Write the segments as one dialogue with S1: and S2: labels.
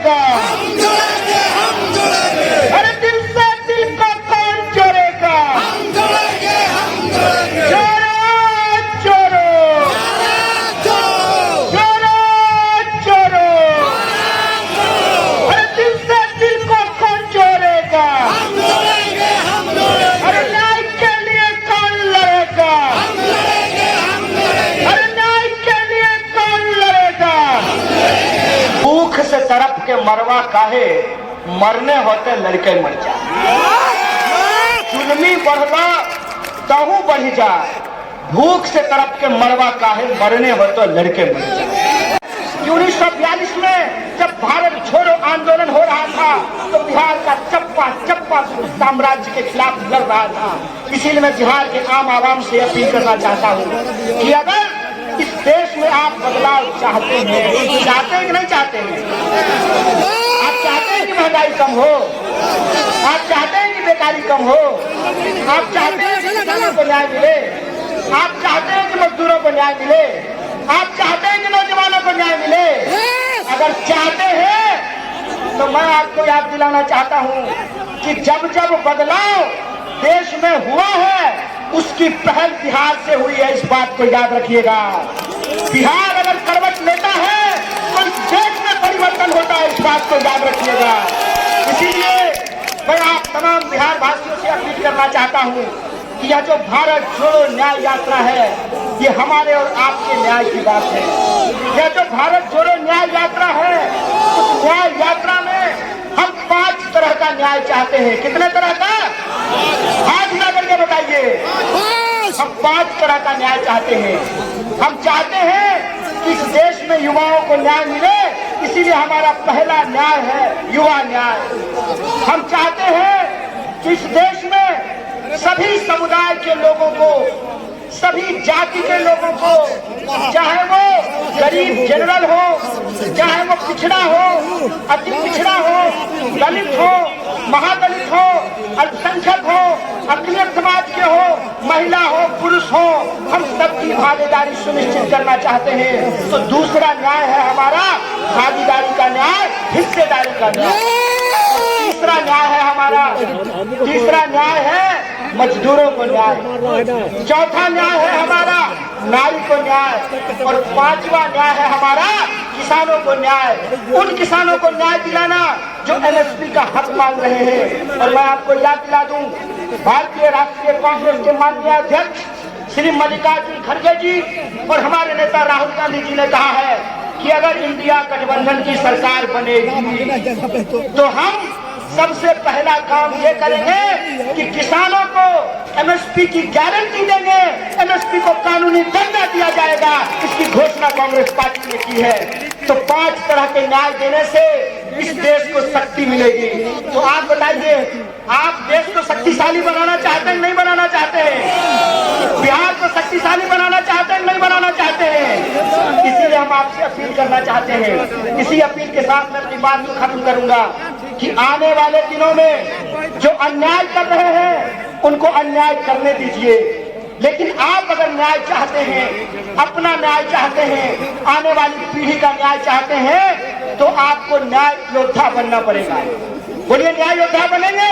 S1: जोड़ेगा? अरे दिल से दिल को कौन जोड़ेगा? जोड़ो जोड़ो जोड़ो जोड़ो। अरे दिल से दिल को कौन जोड़ेगा? अरे न्याय के लिए कौन लड़ेगा? अरे न्याय के लिए कौन लड़ेगा? भूख से तरफ के मरवा काहे, मरने होते लड़के मर जाए। जुल्मी बढ़वा तहु बढ़ जाए, भूख से तरफ के मरवा काहे, मरने हो तो लड़के मर जाए। 1942 में जब भारत छोड़ो आंदोलन हो रहा था तो बिहार का चप्पा चप्पा साम्राज्य के खिलाफ लड़ रहा था। इसीलिए मैं बिहार के आम आवाम से अपील करना चाहता हूँ कि अगर इस देश में आप बदलाव चाहते हैं कि नहीं चाहते हैं? आप चाहते हैं कि महंगाई कम हो? आप चाहते हैं कि बेकारी कम हो? आप चाहते हैं कि किसानों को न्याय मिले? आप चाहते हैं कि मजदूरों को न्याय मिले? आप चाहते हैं कि नौजवानों को न्याय मिले? अगर चाहते हैं तो मैं आपको याद दिलाना चाहता हूं कि जब जब बदलाव देश में हुआ है उसकी पहल बिहार से हुई है। इस बात को याद रखिएगा। बिहार अगर करवट लेता है तो इस देश में परिवर्तन होता है। इस बात को याद रखिएगा। इसीलिए मैं आप तमाम बिहार वासियों से अपील करना चाहता हूं कि यह जो भारत जोड़ो न्याय यात्रा है ये हमारे और आपके न्याय की बात है। यह जो भारत जोड़ो न्याय यात्रा है उस न्याय यात्रा में हम 5 तरह का न्याय चाहते हैं। कितने तरह का? हाथ उठा करके बताइए। हम 5 तरह का न्याय चाहते हैं। हम चाहते हैं कि इस देश में युवाओं को न्याय मिले, इसीलिए हमारा पहला न्याय है युवा न्याय। हम चाहते हैं कि इस देश में सभी समुदाय के लोगों को, सभी जाति के लोगों को, चाहे वो गरीब जनरल हो, चाहे वो पिछड़ा हो, अति पिछड़ा हो, दलित हो, महादलित हो, अल्पसंख्यक हो, अकलियत समाज के हो, महिला हो, पुरुष हो, हम सबकी भागीदारी सुनिश्चित करना चाहते हैं। तो दूसरा न्याय है हमारा भागीदारी का न्याय, हिस्सेदारी का न्याय। तीसरा न्याय है हमारा, तीसरा न्याय है मजदूरों को न्याय। चौथा न्याय है हमारा नारी को न्याय। और 5वां न्याय है हमारा किसानों को न्याय। उन किसानों को न्याय दिलाना जो MSP का हक मांग रहे हैं। और मैं आपको याद दिला दूं, भारतीय राष्ट्रीय कांग्रेस के माननीय अध्यक्ष श्री मल्लिकार्जुन खड़गे जी और हमारे नेता राहुल गांधी जी ने कहा है कि अगर इंडिया गठबंधन की सरकार बनेगी तो हम सबसे पहला काम ये करेंगे कि किसानों को MSP की गारंटी देंगे, MSP को कानूनी दर्जा दिया जाएगा। इसकी घोषणा कांग्रेस पार्टी ने की है। तो 5 तरह के न्याय देने से इस देश को शक्ति मिलेगी। तो आप बताइए, आप देश को शक्तिशाली बनाना चाहते हैं नहीं बनाना चाहते हैं? बिहार को शक्तिशाली बनाना चाहते हैं नहीं बनाना चाहते हैं? इसीलिए हम आपसे अपील करना चाहते हैं। इसी अपील के साथ मैं अपनी बात को खत्म करूंगा कि आने वाले दिनों में जो अन्याय कर रहे हैं उनको अन्याय करने दीजिए। लेकिन आप अगर न्याय चाहते हैं, अपना न्याय चाहते हैं, आने वाली पीढ़ी का न्याय चाहते हैं तो आपको न्याय योद्धा बनना पड़ेगा। बोलिए, न्याय योद्धा बनेंगे?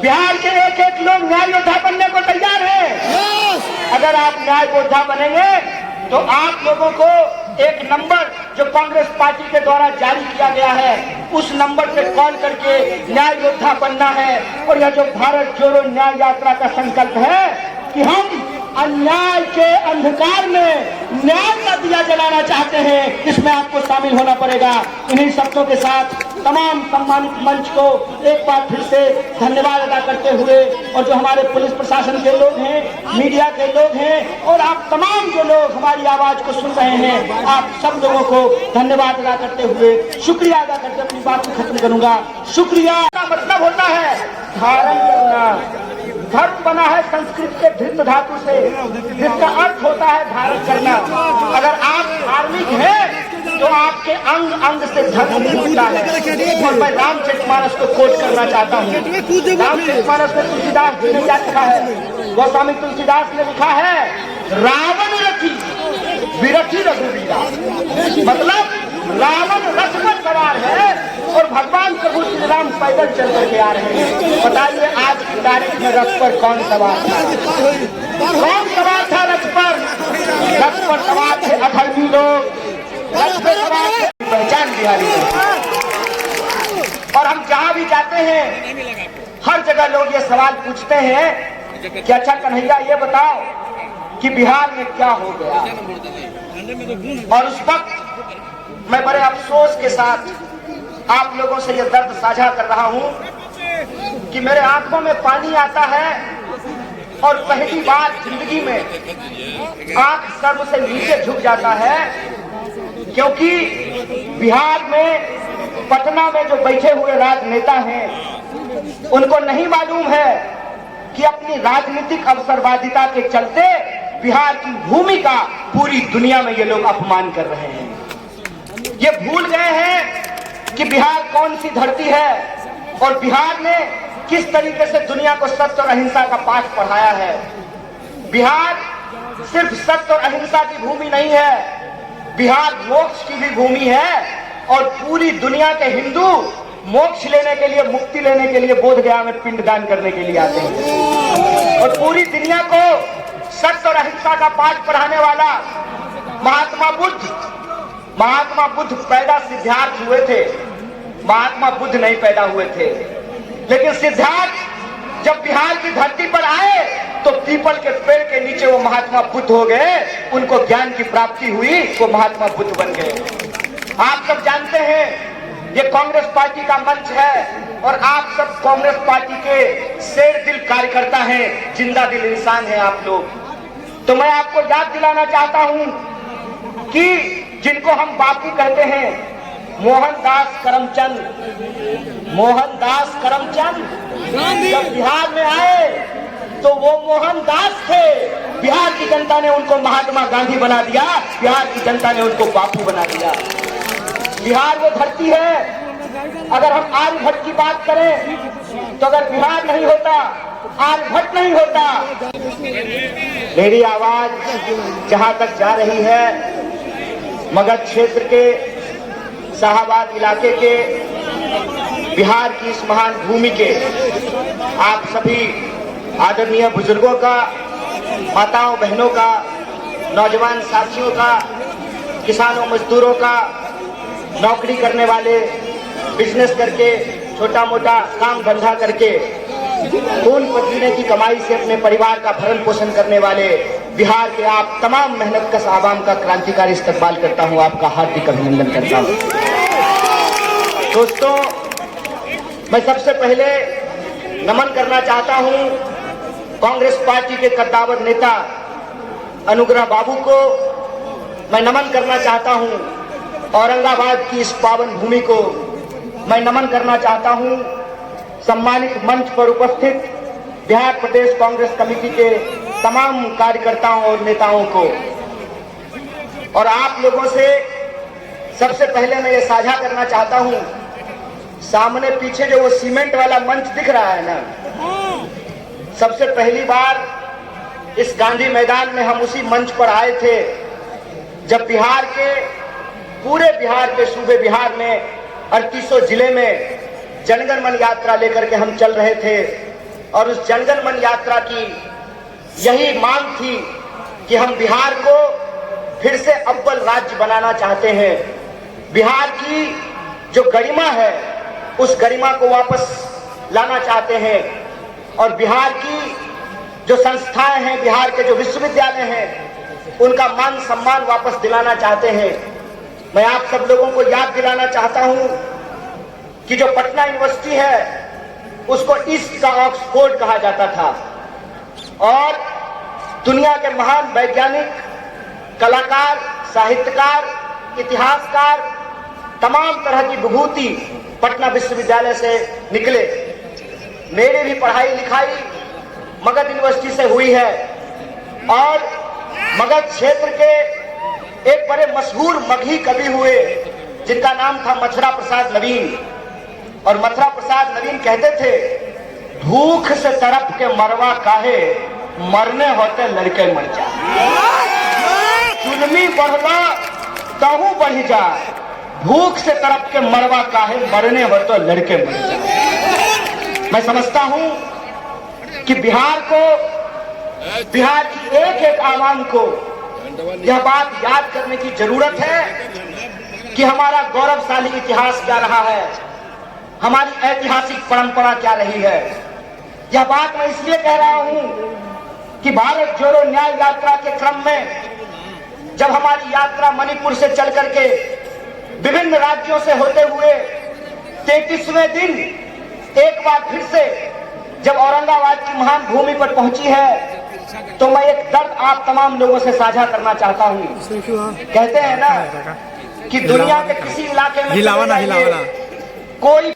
S1: बिहार के एक लोग न्याय योद्धा बनने को तैयार हैं। अगर आप न्याय योद्धा बनेंगे तो आप लोगों को एक नंबर जो कांग्रेस पार्टी के द्वारा जारी किया गया है उस नंबर पे कॉल करके न्याय योद्धा बनना है। और यह जो भारत जोड़ो न्याय यात्रा का संकल्प है कि हम अन्याय के अंधकार में न्याय का दिया जलाना चाहते हैं, इसमें आपको शामिल होना पड़ेगा। इन्हीं शब्दों के साथ तमाम सम्मानित मंच को एक बार फिर से धन्यवाद अदा करते हुए और जो हमारे पुलिस प्रशासन के लोग हैं, मीडिया के लोग हैं और आप तमाम जो लोग हमारी आवाज को सुन रहे हैं, आप सब लोगों को धन्यवाद अदा करते हुए शुक्रिया अदा करके अपनी बात को खत्म करूंगा। शुक्रिया का मतलब होता है धारण करना। धर्म बना है संस्कृत के धृत धातु से, जिसका अर्थ होता है धारण करना। अगर आप धार्मिक हैं तो आपके अंग अंग से धर्म निकलता है। और मैं रामचरितमानस को कोट करना चाहता हूँ। रामचरितमानस में तुलसीदास जी ने क्या लिखा है? गोस्वामी तुलसीदास ने लिखा है, रावण रथी विरथी रघुवीरा। मतलब रावण रथ पर सवार है पैदल चल करके आ रहे हैं। बताइए आज की तारीख में रथ पर कौन सवार था? कौन सवार था रथ पर? रथ पर सवार थे अधर्मी लोग, रथ पर सवार थे पहचान बिहारी। और हम जहां भी जाते हैं हर जगह लोग ये सवाल पूछते हैं कि अच्छा कन्हैया ये बताओ कि बिहार में क्या हो गया। और उस वक्त मैं बड़े अफसोस के साथ आप लोगों से ये दर्द साझा कर रहा हूं कि मेरे आंखों में पानी आता है और पहली बार जिंदगी में आंख सर से नीचे झुक जाता है, क्योंकि बिहार में पटना में जो बैठे हुए राजनेता हैं उनको नहीं मालूम है कि अपनी राजनीतिक अवसरवादिता के चलते बिहार की भूमि का पूरी दुनिया में ये लोग अपमान कर रहे हैं। ये भूल गए हैं कि बिहार कौन सी धरती है और बिहार ने किस तरीके से दुनिया को सत्य और अहिंसा का पाठ पढ़ाया है। बिहार सिर्फ सत्य और अहिंसा की भूमि नहीं है, बिहार मोक्ष की भी भूमि है। और पूरी दुनिया के हिंदू मोक्ष लेने के लिए, मुक्ति लेने के लिए बोध गया में पिंडदान करने के लिए आते हैं। और पूरी दुनिया को सत्य और अहिंसा का पाठ पढ़ाने वाला महात्मा बुद्ध पैदा सिद्धार्थ हुए थे, महात्मा बुद्ध नहीं पैदा हुए थे। लेकिन सिद्धार्थ जब बिहार की धरती पर आए तो पीपल के पेड़ के नीचे वो महात्मा बुद्ध हो गए, उनको ज्ञान की प्राप्ति हुई, वो महात्मा बुद्ध बन गए। आप सब जानते हैं ये कांग्रेस पार्टी का मंच है और आप सब कांग्रेस पार्टी के शेर दिल कार्यकर्ता हैं, जिंदा दिल इंसान हैं आप लोग। तो मैं आपको याद दिलाना चाहता हूं कि जिनको हम बापू कहते हैं, मोहनदास करमचंद जब बिहार में आए तो वो मोहनदास थे। बिहार की जनता ने उनको महात्मा गांधी बना दिया, बिहार की जनता ने उनको बापू बना दिया। बिहार वो धरती है, अगर हम आर्यभट्ट की बात करें तो अगर बिहार नहीं होता, आर्यभट्ट नहीं होता। मेरी आवाज जहां तक जा रही है, मगध क्षेत्र के शाहाबाद इलाके के बिहार की इस महान भूमि के आप सभी आदरणीय बुजुर्गों का, माताओं बहनों का, नौजवान साथियों का, किसानों मजदूरों का, नौकरी करने वाले, बिजनेस करके, छोटा मोटा काम धंधा करके खून पसीने की कमाई से अपने परिवार का भरण पोषण करने वाले बिहार के आप तमाम मेहनतकश आवाम का क्रांतिकारी इस्तकबाल करता हूं, आपका हार्दिक अभिनंदन करता हूं। दोस्तों, मैं सबसे पहले नमन करना चाहता हूं कांग्रेस पार्टी के कद्दावर नेता अनुग्रह बाबू को। मैं नमन करना चाहता हूं औरंगाबाद की इस पावन भूमि को। मैं नमन करना चाहता हूं सम्मानित मंच पर उपस्थित बिहार प्रदेश कांग्रेस कमेटी के तमाम कार्यकर्ताओं और नेताओं को। और आप लोगों से सबसे पहले मैं ये साझा करना चाहता हूं, सामने पीछे जो वो सीमेंट वाला मंच दिख रहा है ना, सबसे पहली बार इस गांधी मैदान में हम उसी मंच पर आए थे जब बिहार के, पूरे बिहार के सूबे बिहार में 3800 जिले में जनगण मन यात्रा लेकर के हम चल रहे थे। और उस जनगण मन यात्रा की यही मांग थी कि हम बिहार को फिर से अव्वल राज्य बनाना चाहते हैं। बिहार की जो गरिमा है उस गरिमा को वापस लाना चाहते हैं और बिहार की जो संस्थाएं हैं, बिहार के जो विश्वविद्यालय हैं, उनका मान सम्मान वापस दिलाना चाहते हैं। मैं आप सब लोगों को याद दिलाना चाहता हूं कि जो पटना यूनिवर्सिटी है उसको ईस्ट का ऑक्सफोर्ड कहा जाता था और दुनिया के महान वैज्ञानिक, कलाकार, साहित्यकार, इतिहासकार, तमाम तरह की विभूति पटना विश्वविद्यालय से निकले। मेरी भी पढ़ाई लिखाई मगध यूनिवर्सिटी से हुई है और मगध क्षेत्र के एक बड़े मशहूर मगही कवि हुए जिनका नाम था मथुरा प्रसाद नवीन। और मथुरा प्रसाद नवीन कहते थे, भूख से तड़प के मरवा काहे, मरने होते लड़के मर जा। जुल्मी बढ़ला तहु बढ़ जा, भूख से तड़प के मरवा काहे, मरने हो तो लड़के मर जा। मैं समझता हूं कि बिहार की एक एक आवाम को यह बात याद करने की जरूरत है कि हमारा गौरवशाली इतिहास क्या रहा है, हमारी ऐतिहासिक परंपरा क्या रही है। यह बात मैं इसलिए कह रहा हूं कि भारत जोड़ो न्याय यात्रा के क्रम में जब हमारी यात्रा मणिपुर से चल करके विभिन्न राज्यों से होते हुए 33वें दिन एक बार फिर से जब औरंगाबाद की महान भूमि पर पहुंची है, तो मैं एक दर्द आप तमाम लोगों से साझा करना चाहता हूं। कहते हैं ना कि दुनिया के किसी इलाके में कोई